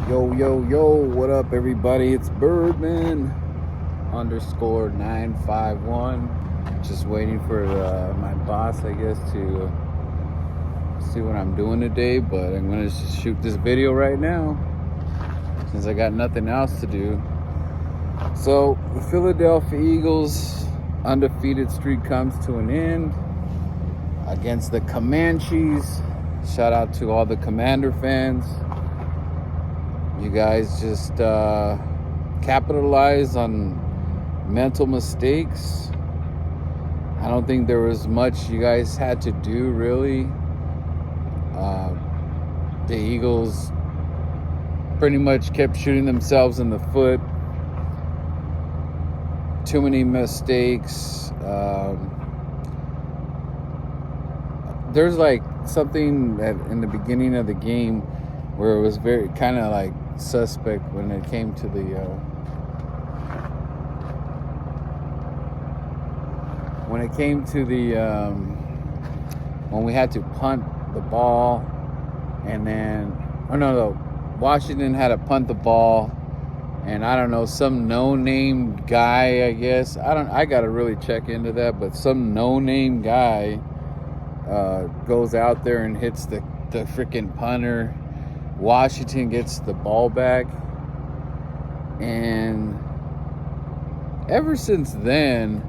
Yo, yo, yo, what up, everybody? It's Birdman underscore 951. Just waiting for my boss, I guess, to see what I'm doing today. But I'm going to just shoot this video right now since I got nothing else to do. So, the Philadelphia Eagles undefeated streak comes to an end against the Comanches. Shout out to all the Commander fans. You guys just capitalize on mental mistakes. I don't think there was much you guys had to do, really. The Eagles pretty much kept shooting themselves in the foot. Too many mistakes. There's like something that in the beginning of the game where it was very kind of like suspect when it came to the when we had to punt the ball, and then Washington had to punt the ball, and I don't know, some no-name guy, I guess, I gotta really check into that, but some no-name guy goes out there and hits the freaking punter. Washington gets the ball back, and ever since then,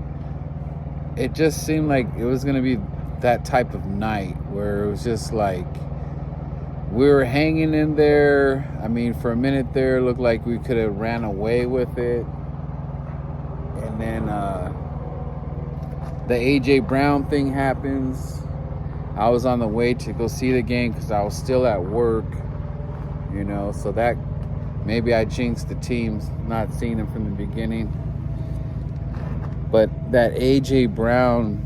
it just seemed like it was going to be that type of night where it was just like we were hanging in there. I mean, for a minute there, it looked like we could have ran away with it, and then the A.J. Brown thing happens. I was on the way to go see the game because I was still at work. So that maybe I jinxed the teams not seeing him from the beginning. But that A.J. Brown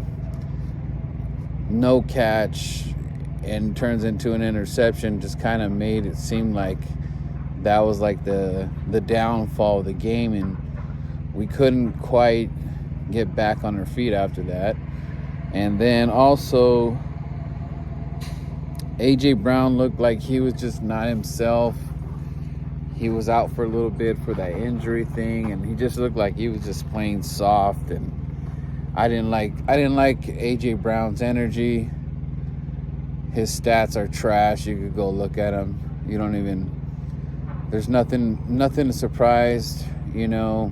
no catch and turns into an interception just kind of made it seem like that was like the downfall of the game, and we couldn't quite get back on our feet after that. And then also A.J. Brown looked like he was just not himself. He was out for a little bit for that injury thing, and he just looked like he was just playing soft. And I didn't like A.J. Brown's energy. His stats are trash. You could go look at them. There's nothing surprised. Jalen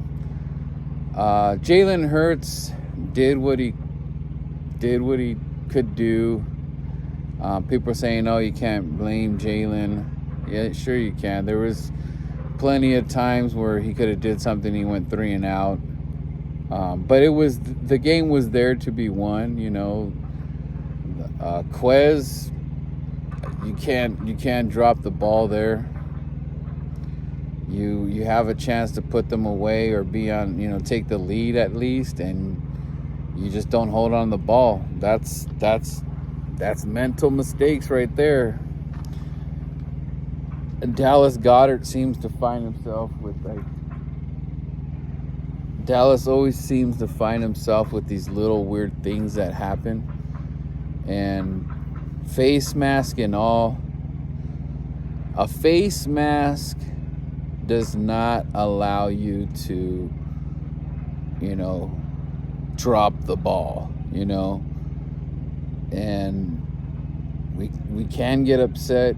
Hurts did what he could do. People are saying, "Oh, you can't blame Jalen." Yeah, sure you can. There was plenty of times where he could have did something. He went 3 and out, but the game was there to be won. Quez, you can't drop the ball there. You have a chance to put them away or be on, take the lead at least, and you just don't hold on the ball. That's mental mistakes right there. And Dallas Goedert seems to find himself with Dallas always seems to find himself with these little weird things that happen. And face mask and all. A face mask does not allow you to, drop the ball, and we can get upset.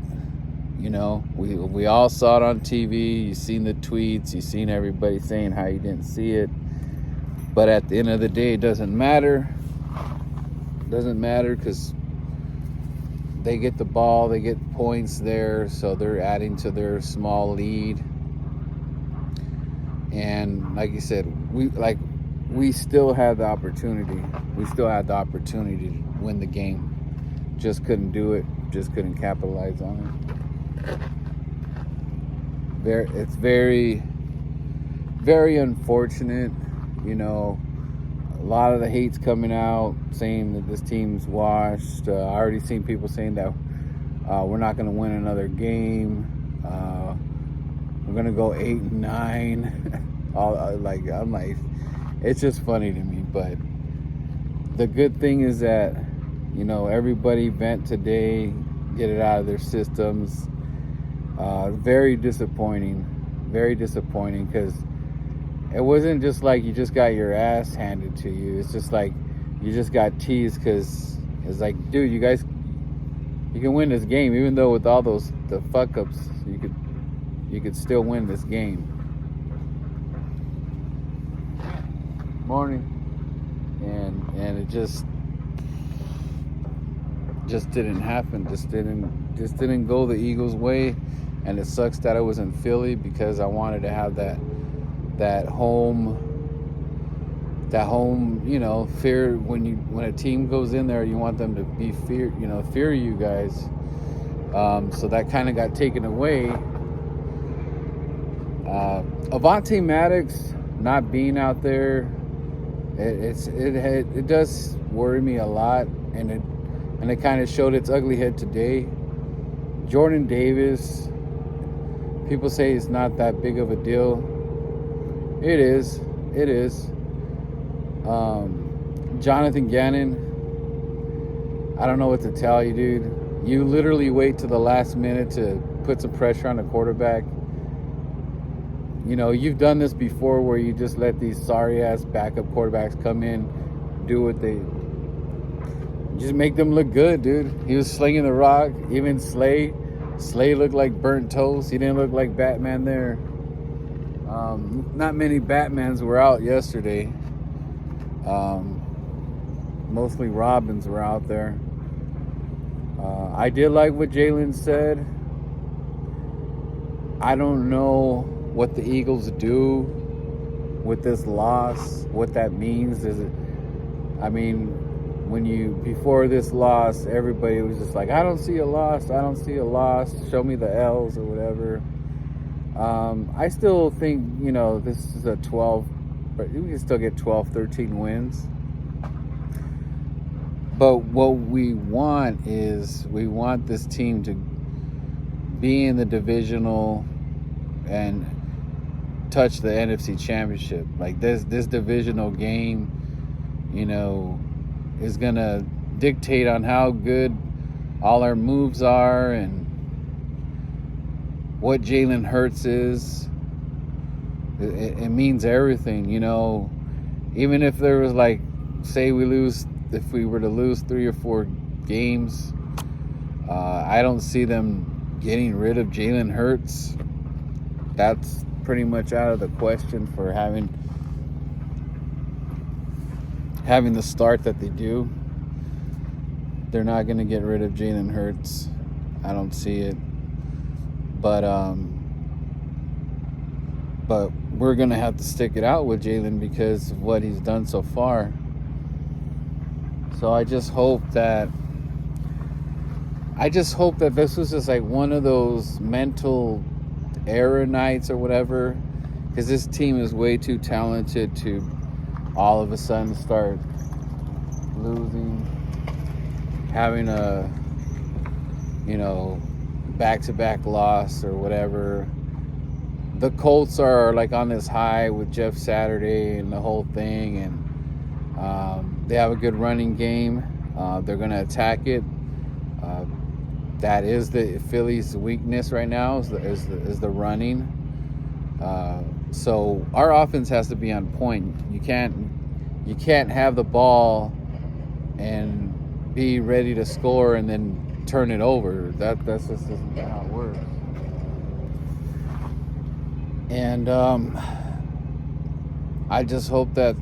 We all saw it on TV. You've seen the tweets. You've seen everybody saying how you didn't see it. But at the end of the day, it doesn't matter. It doesn't matter because they get the ball. They get points there. So they're adding to their small lead. And like you said, we still had the opportunity. We still had the opportunity to win the game. Just couldn't do it. Just couldn't capitalize on it. It's very, very unfortunate. A lot of the hate's coming out saying that this team's washed. I already seen people saying that we're not going to win another game. We're going to go 8-9. I'm like, it's just funny to me. But the good thing is that, everybody vent today, get it out of their systems. Very disappointing. Very disappointing because it wasn't just like you just got your ass handed to you. It's just like you just got teased because it's like, dude, you can win this game even though with all the fuck ups you could still win this game. Morning. And it just didn't happen. Just didn't go the Eagles' way, and it sucks that I was in Philly because I wanted to have that home, fear. When a team goes in there, you want them to be fear you guys. So that kind of got taken away. Avonte Maddox not being out there, it does worry me a lot, and it kind of showed its ugly head today. Jordan Davis, people say it's not that big of a deal. It is. Jonathan Gannon, I don't know what to tell you, dude. You literally wait to the last minute to put some pressure on the quarterback. You've done this before where you just let these sorry-ass backup quarterbacks come in, do what they... Just make them look good, dude. He was slinging the rock. Even Slay looked like burnt toast. He didn't look like Batman there. Not many Batmans were out yesterday. Mostly Robins were out there. I did like what Jalen said. I don't know what the Eagles do with this loss, what that means. Before this loss, everybody was just like, I don't see a loss. Show me the L's or whatever. I still think, this is a 12, but we can still get 12, 13 wins. But what we want is this team to be in the divisional and touch the NFC Championship. Like this divisional game, is going to dictate on how good all our moves are and what Jalen Hurts is. It means everything, Even if there was if we were to lose 3 or 4 games, I don't see them getting rid of Jalen Hurts. That's pretty much out of the question for having the start that they do. They're not going to get rid of Jalen Hurts. I don't see it. But we're going to have to stick it out with Jalen because of what he's done so far. So I just hope that this was just like one of those mental error nights or whatever, because this team is way too talented to all of a sudden start losing, having a back-to-back loss or whatever. The Colts are like on this high with Jeff Saturday and the whole thing, and they have a good running game. They're going to attack it. That is the Phillies' weakness right now is the running. So our offense has to be on point. You can't have the ball and be ready to score and then turn it over. That's just how it works. And I just hope that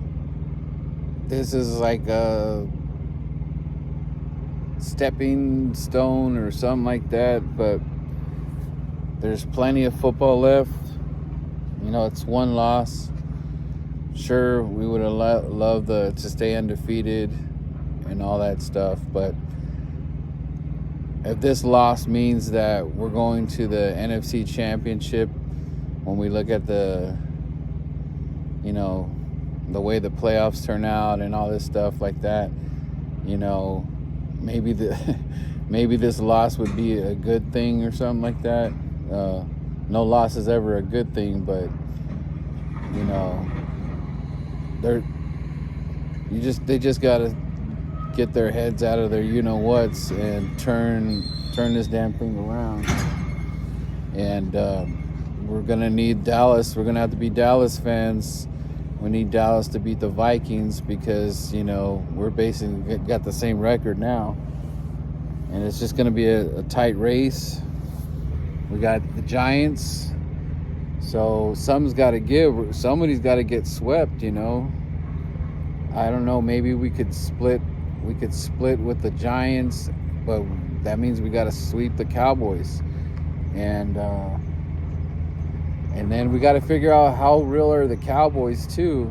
this is like a stepping stone or something like that, but there's plenty of football left. It's one loss. Sure, we would have loved to stay undefeated and all that stuff, but if this loss means that we're going to the NFC Championship, when we look at the way the playoffs turn out and all this stuff like that, maybe this loss would be a good thing or something like that. No loss is ever a good thing, but they just gotta get their heads out of their whats and turn this damn thing around. And we're gonna need Dallas. We're gonna have to be Dallas fans. We need Dallas to beat the Vikings because, you know, we're basically got the same record now. And it's just gonna be a tight race. We got the Giants. So something's got to give. Somebody's got to get swept, you know. I don't know. Maybe we could split. We could split with the Giants, but that means we got to sweep the Cowboys, and then we got to figure out how real are the Cowboys too.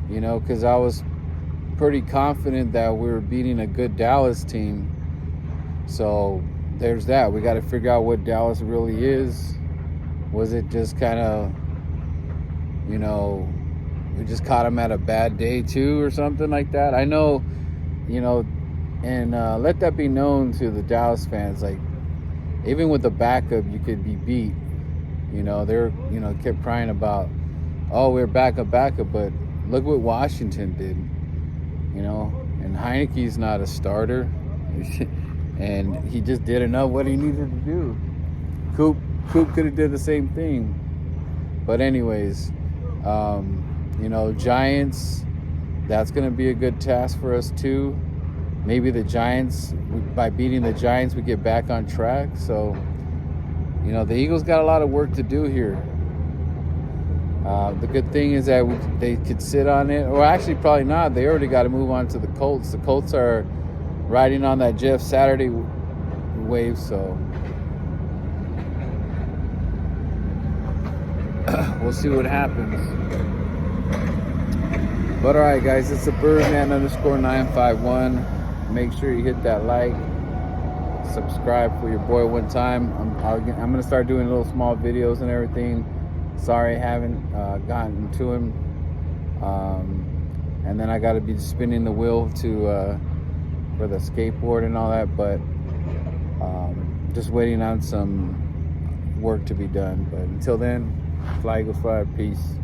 You know, because I was pretty confident that we were beating a good Dallas team. So there's that. We got to figure out what Dallas really is. Was it just kind of, you know, we just caught him at a bad day too or something like that? I know, you know, and let that be known to the Dallas fans. Like, even with the backup, you could be beat. You know, they're, you know, kept crying about, oh, we're backup, but look what Washington did. You know, and Heineke's not a starter. And he just did enough what he needed to do. Coop could have did the same thing. But anyways, you know, Giants, that's going to be a good task for us too. Maybe the Giants, by beating the Giants, we get back on track. So, you know, the Eagles got a lot of work to do here. The good thing is that they could sit on it. Or actually, probably not. They already got to move on to the Colts. The Colts are riding on that Jeff Saturday wave, so we'll see what happens. But alright guys, it's the Birdman_951. Make sure you hit that like, subscribe for your boy one time. I'm gonna start doing little small videos and everything. Sorry I haven't gotten to him. And then I gotta be spinning the wheel to for the skateboard and all that, but just waiting on some work to be done. But until then, fly, go fly, peace.